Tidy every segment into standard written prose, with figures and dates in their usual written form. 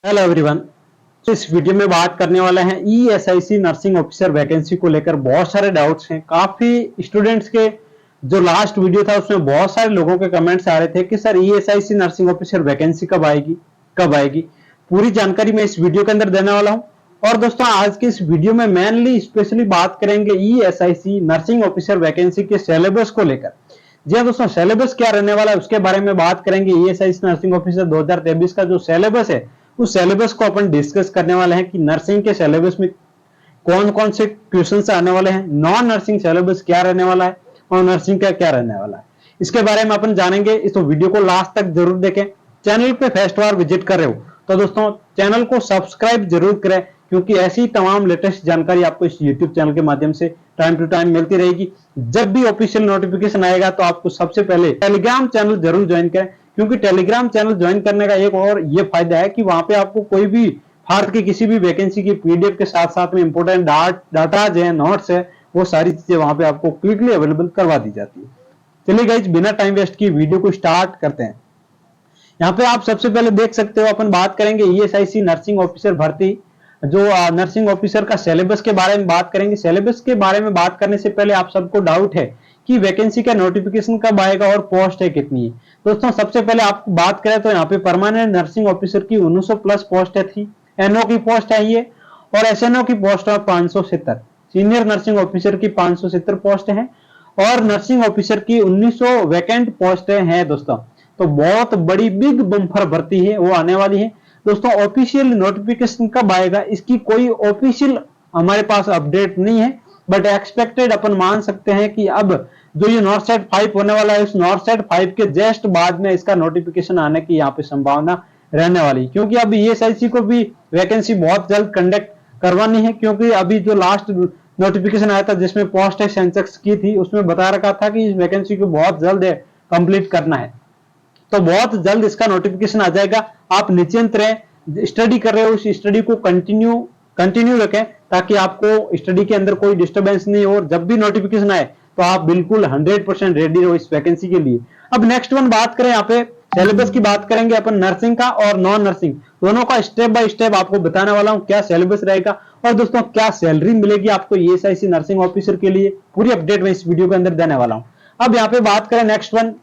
Hello everyone. तो इस video में बात करने वाले हैं ईएसआईसी नर्सिंग ऑफिसर वैकेंसी को लेकर बहुत सारे डाउट्स हैं। काफी स्टूडेंट्स के जो लास्ट वीडियो था उसमें बहुत सारे लोगों के कमेंट्स आ रहे थे कि sir ESIC nursing officer vacancy कब आएगी। पूरी जानकारी मैं इस वीडियो के अंदर देने वाला हूं। और दोस्तों आज की इस वीडियो में मेनली स्पेशली बात करेंगे ईएसआईसी नर्सिंग ऑफिसर वैकेंसी के सिलेबस को लेकर। जी हाँ दोस्तों, सिलेबस क्या रहने वाला है उसके बारे में बात करेंगे। ईएसआईसी नर्सिंग ऑफिसर 2023 का जो सिलेबस है उस सिलेबस को अपन डिस्कस करने वाले हैं कि नर्सिंग के सिलेबस में कौन कौन से क्वेश्चन आने वाले हैं, नॉन नर्सिंग सिलेबस क्या रहने वाला है और नर्सिंग का क्या रहने वाला है, इसके बारे में अपन जानेंगे। इस वीडियो को लास्ट तक जरूर देखें। चैनल पे फर्स्ट बार विजिट कर रहे हो तो दोस्तों चैनल को सब्सक्राइब जरूर करें, क्योंकि ऐसी तमाम लेटेस्ट जानकारी आपको इस यूट्यूब चैनल के माध्यम से टाइम टू टाइम मिलती रहेगी। जब भी ऑफिशियल नोटिफिकेशन आएगा तो आपको सबसे पहले टेलीग्राम चैनल जरूर ज्वाइन करें, क्योंकि टेलीग्राम चैनल ज्वाइन करने का एक और ये फायदा है कि वहां पे आपको कोई भी भारत की किसी भी वैकेंसी की पीडीएफ के साथ साथ में इंपोर्टेंट डाटा जो है, नोट्स है, वो सारी चीजें वहां पे आपको क्विकली अवेलेबल करवा दी जाती है। चलिए गाइस, बिना टाइम वेस्ट की वीडियो को स्टार्ट करते हैं। यहाँ पे आप सबसे पहले देख सकते हो, अपन बात करेंगे ईएसआईसी नर्सिंग ऑफिसर भर्ती, जो नर्सिंग ऑफिसर का सिलेबस के बारे में बात करेंगे। सिलेबस के बारे में बात करने से पहले आप सबको डाउट है कि वैकेंसी का नोटिफिकेशन कब आएगा और पोस्ट है कितनी है। दोस्तों सबसे पहले आप बात करें तो यहाँ पे परमानेंट नर्सिंग ऑफिसर की 1900 प्लस पोस्ट थी, एनओ की पोस्ट है ये, और एसएनओ की पोस्ट है 570, सीनियर नर्सिंग ऑफिसर की 570 पोस्ट है, और नर्सिंग ऑफिसर की 1900 वैकेंट पोस्ट है दोस्तों। तो बहुत बड़ी बिग बम्पर भर्ती है वो आने वाली है दोस्तों। ऑफिशियल नोटिफिकेशन कब आएगा इसकी कोई ऑफिशियल हमारे पास अपडेट नहीं है, बट एक्सपेक्टेड अपन मान सकते हैं कि अब जो ये नॉर्थ साइड 5 होने वाला है, उस नॉर्थ साइड 5 के जस्ट बाद में इसका नोटिफिकेशन आने की यहाँ पे संभावना रहने वाली, क्योंकि अब ईएसआईसी को भी वैकेंसी बहुत जल्द कंडक्ट करवानी है। क्योंकि अभी जो लास्ट नोटिफिकेशन आया था जिसमें पोस्ट है सेंसेक्स की थी, उसमें बता रखा था कि इस वैकेंसी को बहुत जल्द कंप्लीट करना है। तो बहुत जल्द इसका नोटिफिकेशन आ जाएगा। आप निश्चिंत रहें, स्टडी कर रहे हो उस स्टडी को कंटिन्यू रखें, ताकि आपको स्टडी के अंदर कोई डिस्टर्बेंस नहीं हो, और जब भी नोटिफिकेशन आए तो आप बिल्कुल 100% रेडी रहो इस वैकेंसी के लिए। अब नेक्स्ट वन बात करें, यहाँ पे सिलेबस की बात करेंगे अपन, नर्सिंग का और नॉन नर्सिंग दोनों का स्टेप बाय स्टेप आपको बताने वाला हूं क्या सिलेबस रहेगा, और दोस्तों क्या सैलरी मिलेगी आपको ईएसआईसी नर्सिंग ऑफिसर के लिए, पूरी अपडेट मैं इस वीडियो के अंदर देने वाला हूं। अब यहाँ पे बात करें नेक्स्ट वन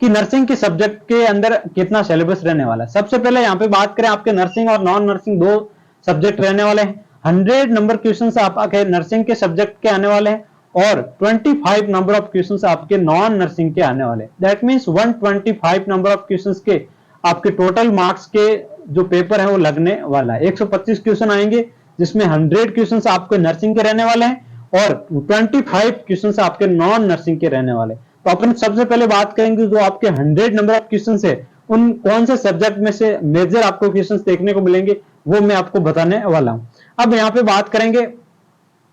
कि नर्सिंग के सब्जेक्ट के अंदर कितना सिलेबस रहने वाला है। सबसे पहले यहाँ पे बात करें, आपके नर्सिंग और नॉन नर्सिंग दो सब्जेक्ट रहने वाले हैं। 100 नंबर क्वेश्चंस आपके नर्सिंग के सब्जेक्ट के आने वाले हैं, और 25 नंबर ऑफ क्वेश्चंस आपके नॉन नर्सिंग के आने वाले हैं। That means 125 number of questions के आपके टोटल मार्क्स के जो पेपर है वो लगने वाला है। 125 क्वेश्चन आएंगे, जिसमें 100 क्वेश्चन आपके नर्सिंग के रहने वाले हैं और 25 क्वेश्चन आपके नॉन नर्सिंग के रहने वाले। तो अपन सबसे पहले बात करेंगे जो आपके 100 नंबर ऑफ क्वेश्चन है, उन कौन से सब्जेक्ट में से मेजर आपको क्वेश्चन देखने को मिलेंगे वो मैं आपको बताने वाला हूं। अब यहाँ पे बात करेंगे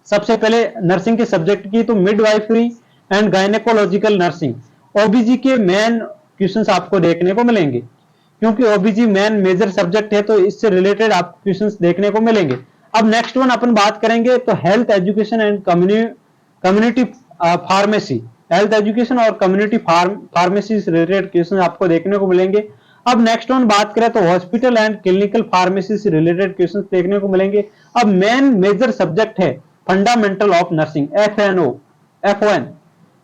सबसे पहले नर्सिंग के सब्जेक्ट की, तो मिडवाइफरी एंड गायनेकोलॉजिकल नर्सिंग, ओबीजी के मेन क्वेश्चंस आपको देखने को मिलेंगे, क्योंकि ओबीजी मेन मेजर सब्जेक्ट है, तो इससे रिलेटेड आपको क्वेश्चंस देखने को मिलेंगे। अब नेक्स्ट वन अपन बात करेंगे तो health education and community pharmacy, health education और कम्युनिटी फार्मेसी से रिलेटेड क्वेश्चन आपको देखने को मिलेंगे। अब नेक्स्ट वन बात करें तो हॉस्पिटल एंड क्लिनिकल फार्मेसी से रिलेटेड क्वेश्चन देखने को मिलेंगे। अब मेन मेजर सब्जेक्ट है फंडामेंटल ऑफ नर्सिंग, एफओएन।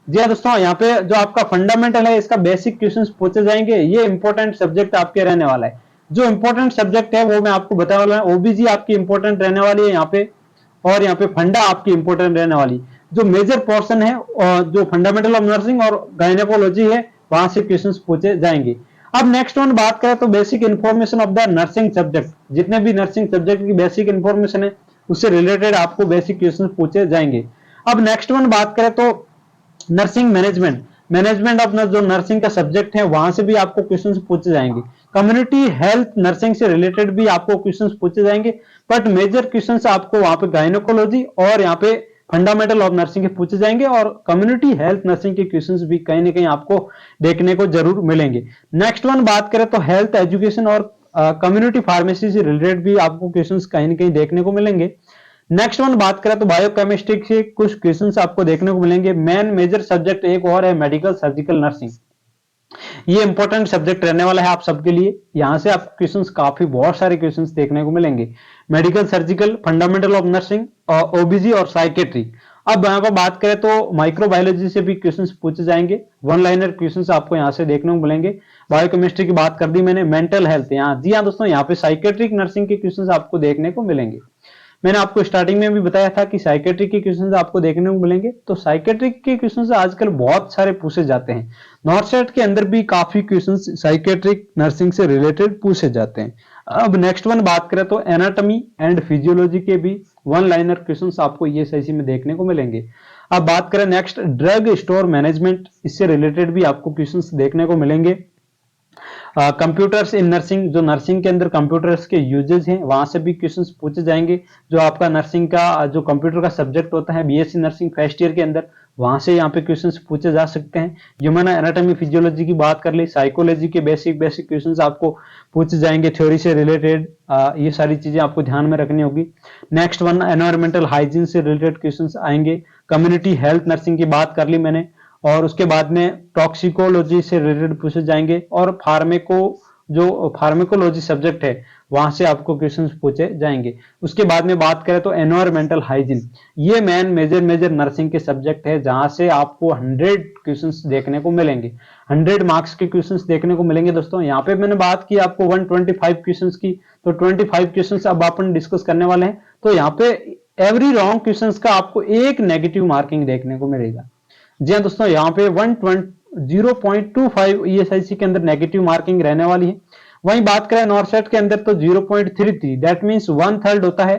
जी हाँ दोस्तों, यहाँ पे जो आपका फंडामेंटल है इसका बेसिक क्वेश्चंस पूछे जाएंगे। ये इंपॉर्टेंट सब्जेक्ट आपके रहने वाला है। जो इंपॉर्टेंट सब्जेक्ट है वो मैं आपको बताने वाला हूँ। ओबीजी आपकी इंपॉर्टेंट रहने वाली है यहाँ पे, और यहाँ पे फंडा आपकी इंपॉर्टेंट रहने वाली। जो मेजर पोर्शन है जो फंडामेंटल ऑफ नर्सिंग और गायनेकोलॉजी है, वहां से क्वेश्चंस पूछे जाएंगे। अब नेक्स्ट वन बात करें तो basic information of the nursing subject, जितने भी नर्सिंग सब्जेक्ट की बेसिक इंफॉर्मेशन है उससे रिलेटेड आपको बेसिक क्वेश्चन पूछे जाएंगे। अब नेक्स्ट वन बात करें तो नर्सिंग मैनेजमेंट ऑफ जो नर्सिंग का सब्जेक्ट है वहां से भी आपको क्वेश्चंस पूछे जाएंगे। कम्युनिटी हेल्थ नर्सिंग से रिलेटेड भी आपको क्वेश्चंस पूछे जाएंगे, बट मेजर क्वेश्चंस आपको वहां पे गायनेकोलॉजी और यहाँ पे फंडामेंटल ऑफ नर्सिंग के पूछे जाएंगे, और कम्युनिटी हेल्थ नर्सिंग के क्वेश्चंस भी कहीं ना कहीं आपको देखने को जरूर मिलेंगे। नेक्स्ट वन बात करें तो हेल्थ एजुकेशन और कम्युनिटी फार्मेसी से रिलेटेड भी आपको क्वेश्चंस कहीं ना कहीं देखने को मिलेंगे। नेक्स्ट वन बात करें तो बायोकेमिस्ट्री से कुछ क्वेश्चंस आपको देखने को मिलेंगे। मेन मेजर सब्जेक्ट एक और है मेडिकल सर्जिकल नर्सिंग। ये इंपॉर्टेंट सब्जेक्ट रहने वाला है आप सबके लिए। यहाँ से आप क्वेश्चंस काफी बहुत सारे क्वेश्चंस देखने को मिलेंगे। Medical, surgical, fundamental of nursing, ओबीजी और साइकेट्री। अब यहाँ पर बात करें तो माइक्रोबायोलॉजी से भी क्वेश्चंस पूछे जाएंगे, वन लाइनर क्वेश्चंस आपको यहाँ से देखने को मिलेंगे। बायोकेमिस्ट्री की बात कर दी मैंने। मेंटल हेल्थ, यहाँ जी हाँ दोस्तों, यहाँ पे साइकेट्रिक नर्सिंग के क्वेश्चंस आपको देखने को मिलेंगे। मैंने आपको स्टार्टिंग में भी बताया था कि साइकेट्रिक के क्वेश्चंस आपको देखने को मिलेंगे। तो साइकेट्रिक के क्वेश्चंस आजकल बहुत सारे पूछे जाते हैं। नॉर्थ के अंदर भी काफी क्वेश्चंस साइकेट्रिक नर्सिंग से रिलेटेड पूछे जाते हैं। अब नेक्स्ट वन बात करें तो एनाटॉमी एंड फिजियोलॉजी के भी वन लाइनर क्वेश्चंस आपको ईएसआईसी में देखने को मिलेंगे। अब बात करें नेक्स्ट ड्रग स्टोर मैनेजमेंट, इससे रिलेटेड भी आपको क्वेश्चंस देखने को मिलेंगे। कंप्यूटर्स इन नर्सिंग, जो नर्सिंग के अंदर कंप्यूटर्स के यूजेस हैं वहां से भी क्वेश्चंस पूछे जाएंगे। जो आपका नर्सिंग का जो कंप्यूटर का सब्जेक्ट होता है बीएससी नर्सिंग फर्स्ट ईयर के अंदर, वहां से यहाँ पे क्वेश्चंस पूछे जा सकते हैं। ह्यूमन एनाटॉमी फिजियोलॉजी की बात कर ली, साइकोलॉजी के बेसिक क्वेश्चंस आपको पूछे जाएंगे थ्योरी से रिलेटेड। ये सारी चीजें आपको ध्यान में रखनी होगी। नेक्स्ट वन एनवायरमेंटल हाइजीन से रिलेटेड क्वेश्चंस आएंगे। कम्युनिटी हेल्थ नर्सिंग की बात कर ली मैंने, और उसके बाद में टॉक्सिकोलॉजी से रिलेटेड पूछे जाएंगे। और फार्मेकोलॉजी सब्जेक्ट है वहां से आपको क्वेश्चंस पूछे जाएंगे। उसके बाद में बात करें तो एनवायरमेंटल हाइजीन, ये मेजर नर्सिंग के सब्जेक्ट है जहां से आपको 100 क्वेश्चंस देखने को मिलेंगे। 100 मार्क्स के क्वेश्चंस देखने को मिलेंगे दोस्तों। यहाँ पे मैंने बात की आपको 125 क्वेश्चंस की, तो 25 क्वेश्चंस अब अपन डिस्कस करने वाले हैं। तो यहाँ पे एवरी रॉन्ग क्वेश्चंस का आपको एक नेगेटिव मार्किंग देखने को मिलेगा। जी हाँ दोस्तों, यहाँ पे 0.25 ईएसआईसी के अंदर नेगेटिव मार्किंग रहने वाली है। वहीं बात करें नॉर्सेट के अंदर तो 0.33, दैट मींस 1/3 होता है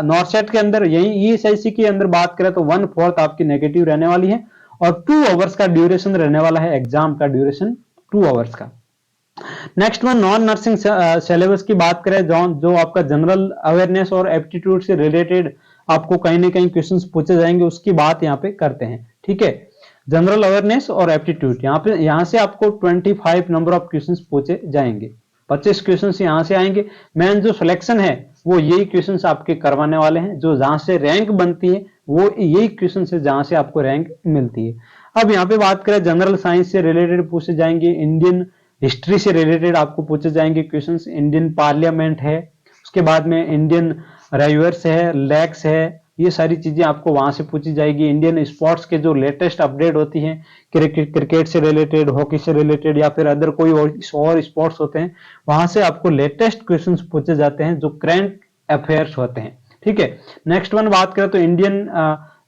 नॉर्सेट के अंदर। यही ईएसआईसी के अंदर बात करें तो 1/4 आपकी नेगेटिव रहने वाली है। और 2 आवर्स का ड्यूरेशन रहने वाला है, एग्जाम का ड्यूरेशन 2 आवर्स का। Next one non nursing syllabus की बात करें, जो आपका जनरल अवेयरनेस और एप्टीट्यूड से रिलेटेड आपको कहीं ना कहीं क्वेश्चंस पूछे जाएंगे, उसकी बात यहाँ पे करते हैं। ठीक है, जनरल अवेयरनेस और एप्टीट्यूड, यहाँ से आपको 25 नंबर ऑफ क्वेश्चंस पूछे जाएंगे। 25 क्वेश्चंस यहाँ से आएंगे। मेन जो सिलेक्शन है वो यही क्वेश्चंस आपके करवाने वाले हैं। जो जहां से रैंक बनती है वो यही क्वेश्चन है जहां से आपको रैंक मिलती है। अब यहाँ पे बात करें जनरल साइंस से रिलेटेड पूछे जाएंगे, इंडियन हिस्ट्री से रिलेटेड आपको पूछे जाएंगे क्वेश्चंस, इंडियन पार्लियामेंट है, उसके बाद में इंडियन रिवर्स है, लेक्स है, ये सारी चीजें आपको वहां से पूछी जाएगी। इंडियन स्पोर्ट्स के जो लेटेस्ट अपडेट होती हैं, क्रिकेट से रिलेटेड, हॉकी से रिलेटेड या फिर अदर कोई और स्पोर्ट्स होते हैं, वहां से आपको लेटेस्ट क्वेश्चंस पूछे जाते हैं जो करंट अफेयर्स होते हैं। ठीक है, नेक्स्ट वन बात करें तो इंडियन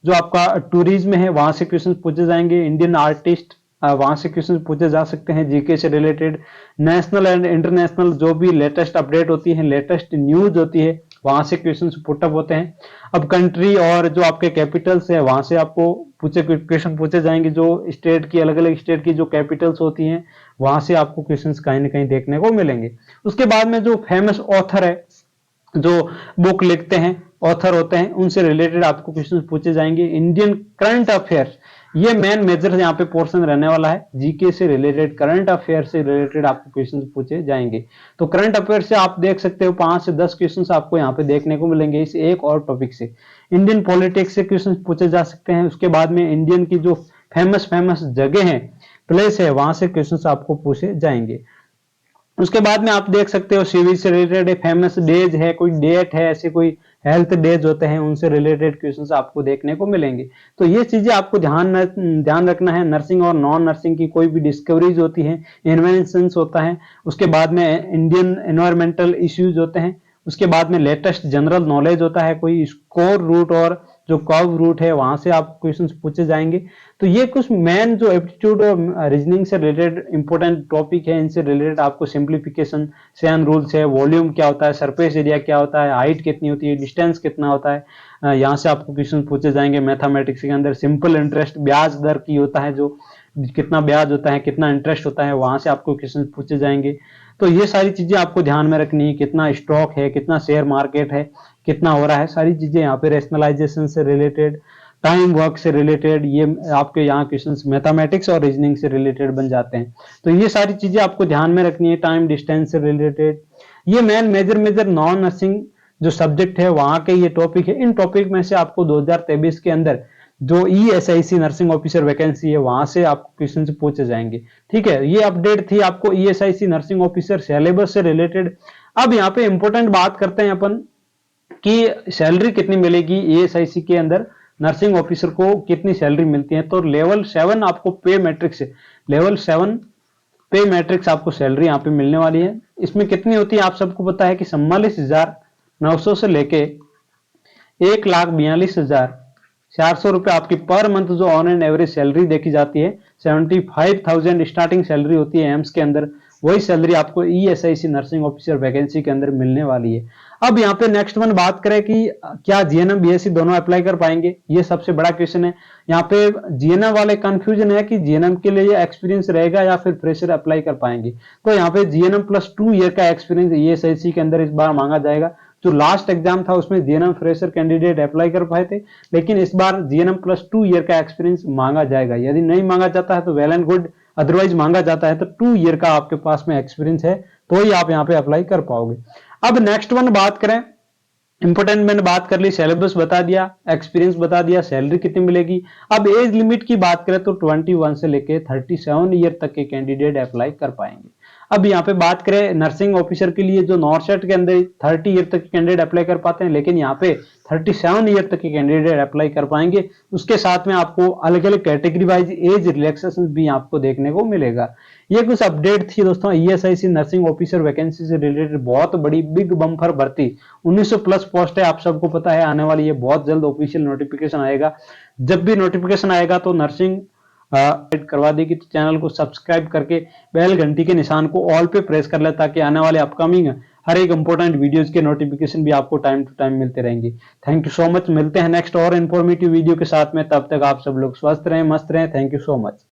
जो आपका टूरिज्म है वहां से क्वेश्चन पूछे जाएंगे। इंडियन आर्टिस्ट, वहां से क्वेश्चन पूछे जा सकते हैं जीके से रिलेटेड। नेशनल एंड इंटरनेशनल जो भी लेटेस्ट अपडेट होती है, लेटेस्ट न्यूज होती है, वहां से क्वेश्चन पुटअप होते हैं। अब कंट्री और जो आपके कैपिटल्स है वहां से आपको क्वेश्चन पूछे जाएंगे। जो स्टेट की, अलग अलग स्टेट की जो कैपिटल्स होती हैं वहां से आपको क्वेश्चंस कहीं ना कहीं देखने को मिलेंगे। उसके बाद में जो फेमस ऑथर है, जो बुक लिखते हैं, ऑथर होते हैं, उनसे रिलेटेड आपको क्वेश्चन पूछे जाएंगे। इंडियन करंट अफेयर्स, ये मेजर यहाँ पे पोर्शन रहने वाला है। जीके से रिलेटेड, करंट अफेयर से रिलेटेड आपको क्वेश्चन पूछे जाएंगे। तो करंट अफेयर से आप देख सकते हो 5 से 10 क्वेश्चन आपको यहाँ पे देखने को मिलेंगे इस एक और टॉपिक से। इंडियन पॉलिटिक्स से क्वेश्चन पूछे जा सकते हैं। उसके बाद में इंडियन की जो फेमस जगह है, प्लेस है, वहां से क्वेश्चन आपको पूछे जाएंगे। उसके बाद में आप देख सकते हो सिविल से रिलेटेड फेमस डेज है, कोई डेट है, ऐसे कोई हेल्थ डेज होते हैं, उनसे रिलेटेड क्वेश्चंस आपको देखने को मिलेंगे। तो ये चीजें आपको ध्यान रखना है। नर्सिंग और नॉन नर्सिंग की कोई भी डिस्कवरीज होती है, इन्वेंशंस होता है, उसके बाद में इंडियन एनवायरमेंटल इश्यूज होते हैं, उसके बाद में लेटेस्ट जनरल नॉलेज होता है, कोई स्कोर रूट और जो कर्व रूट है वहां से आप क्वेश्चंस पूछे जाएंगे। तो ये कुछ मेन जो एप्टीट्यूड और रीजनिंग से रिलेटेड इंपॉर्टेंट टॉपिक है, इनसे रिलेटेड आपको सिंप्लीफिकेशन, शेन रूल्स है, वॉल्यूम क्या होता है, सरफेस एरिया क्या होता है, हाइट कितनी होती है, डिस्टेंस कितना होता है, यहाँ से आपको क्वेश्चन पूछे जाएंगे। मैथमेटिक्स के अंदर सिंपल इंटरेस्ट, ब्याज दर की होता है, जो कितना ब्याज होता है, कितना इंटरेस्ट होता है, वहां से आपको क्वेश्चन पूछे जाएंगे। तो ये सारी चीजें आपको ध्यान में रखनी है। कितना स्टॉक है, कितना शेयर मार्केट है, कितना हो रहा है, सारी चीजें यहाँ पे रेशनलाइजेशन से रिलेटेड, टाइम वर्क से रिलेटेड, ये आपके यहाँ क्वेश्चंस मैथमेटिक्स और रीजनिंग से रिलेटेड बन जाते हैं। तो ये सारी चीजें आपको ध्यान में रखनी है। टाइम डिस्टेंस से रिलेटेड, ये मेजर नॉन नर्सिंग जो सब्जेक्ट है वहां के ये टॉपिक है। इन टॉपिक में से आपको 2023 के अंदर जो ईएसआईसी नर्सिंग ऑफिसर वैकेंसी है वहां से आपको क्वेश्चन से पूछे जाएंगे। ठीक है, ये अपडेट थी आपको ईएसआईसी नर्सिंग ऑफिसर सिलेबस से रिलेटेड। अब यहाँ पे इंपॉर्टेंट बात करते हैं अपन कि सैलरी कितनी मिलेगी ईएसआईसी के अंदर, नर्सिंग ऑफिसर को कितनी सैलरी मिलती है। तो लेवल 7 आपको पे मैट्रिक्स है, लेवल 7 पे मैट्रिक्स आपको सैलरी यहाँ पे मिलने वाली है। इसमें कितनी होती है आप सबको पता है कि 44,900 से लेके 1,42,400 रुपए आपकी पर मंथ जो ऑन एंड एवरेज सैलरी देखी जाती है, 75,000 स्टार्टिंग सैलरी होती है एम्स के अंदर, वही सैलरी आपको ईएसआईसी नर्सिंग ऑफिसर वैकेंसी के अंदर मिलने वाली है। अब यहाँ पे नेक्स्ट वन बात करें कि क्या जीएनएम बीएससी दोनों अप्लाई कर पाएंगे, ये सबसे बड़ा क्वेश्चन है। यहाँ पे जीएनएम वाले कंफ्यूजन है कि जीएनएम के लिए एक्सपीरियंस रहेगा या फिर फ्रेशर अप्लाई कर पाएंगे। तो यहाँ पे जीएनएम प्लस 2 ईयर का एक्सपीरियंस ईएसआईसी के अंदर इस बार मांगा जाएगा। जो लास्ट एग्जाम था उसमें जीएनएम फ्रेशर कैंडिडेट अप्लाई कर पाए थे, लेकिन इस बार जीएनएम प्लस 2 ईयर का एक्सपीरियंस मांगा जाएगा। यदि नहीं मांगा जाता है तो वेल एंड गुड, अदरवाइज मांगा जाता है तो 2 ईयर का आपके पास में एक्सपीरियंस है तो ही आप यहाँ पे अप्लाई कर पाओगे। अब नेक्स्ट वन बात करें, इंपोर्टेंट मैंने बात कर ली, सिलेबस बता दिया, एक्सपीरियंस बता दिया, सैलरी कितनी मिलेगी। अब एज लिमिट की बात करें तो 21 से लेके 37 ईयर तक के कैंडिडेट अप्लाई कर पाएंगे। अब यहाँ पे बात करें नर्सिंग ऑफिसर के लिए, जो नॉर्सेट के अंदर 30 ईयर तक के कैंडिडेट अप्लाई कर पाते हैं, लेकिन यहाँ पे 37 ईयर तक के कैंडिडेट अप्लाई कर पाएंगे। उसके साथ में आपको अलग अलग कैटेगरी वाइज एज रिलैक्सेशन भी आपको देखने को मिलेगा। ये कुछ अपडेट थी दोस्तों ईएसआईसी नर्सिंग ऑफिसर वैकेंसी से रिलेटेड, बहुत बड़ी बिग बम्पर भर्ती, 1900 प्लस पोस्ट है, आप सबको पता है आने वाली है, बहुत जल्द ऑफिशियल नोटिफिकेशन आएगा। जब भी नोटिफिकेशन आएगा तो नर्सिंग करवा देगी, तो चैनल को सब्सक्राइब करके बेल घंटी के निशान को ऑल पे प्रेस कर ले, ताकि आने वाले अपकमिंग हर एक इंपॉर्टेंट वीडियोस के नोटिफिकेशन भी आपको टाइम टू टाइम मिलते रहेंगे। थैंक यू सो मच, मिलते हैं नेक्स्ट और इन्फॉर्मेटिव वीडियो के साथ में, तब तक आप सब लोग स्वस्थ रहें, मस्त रहें। Thank you so much.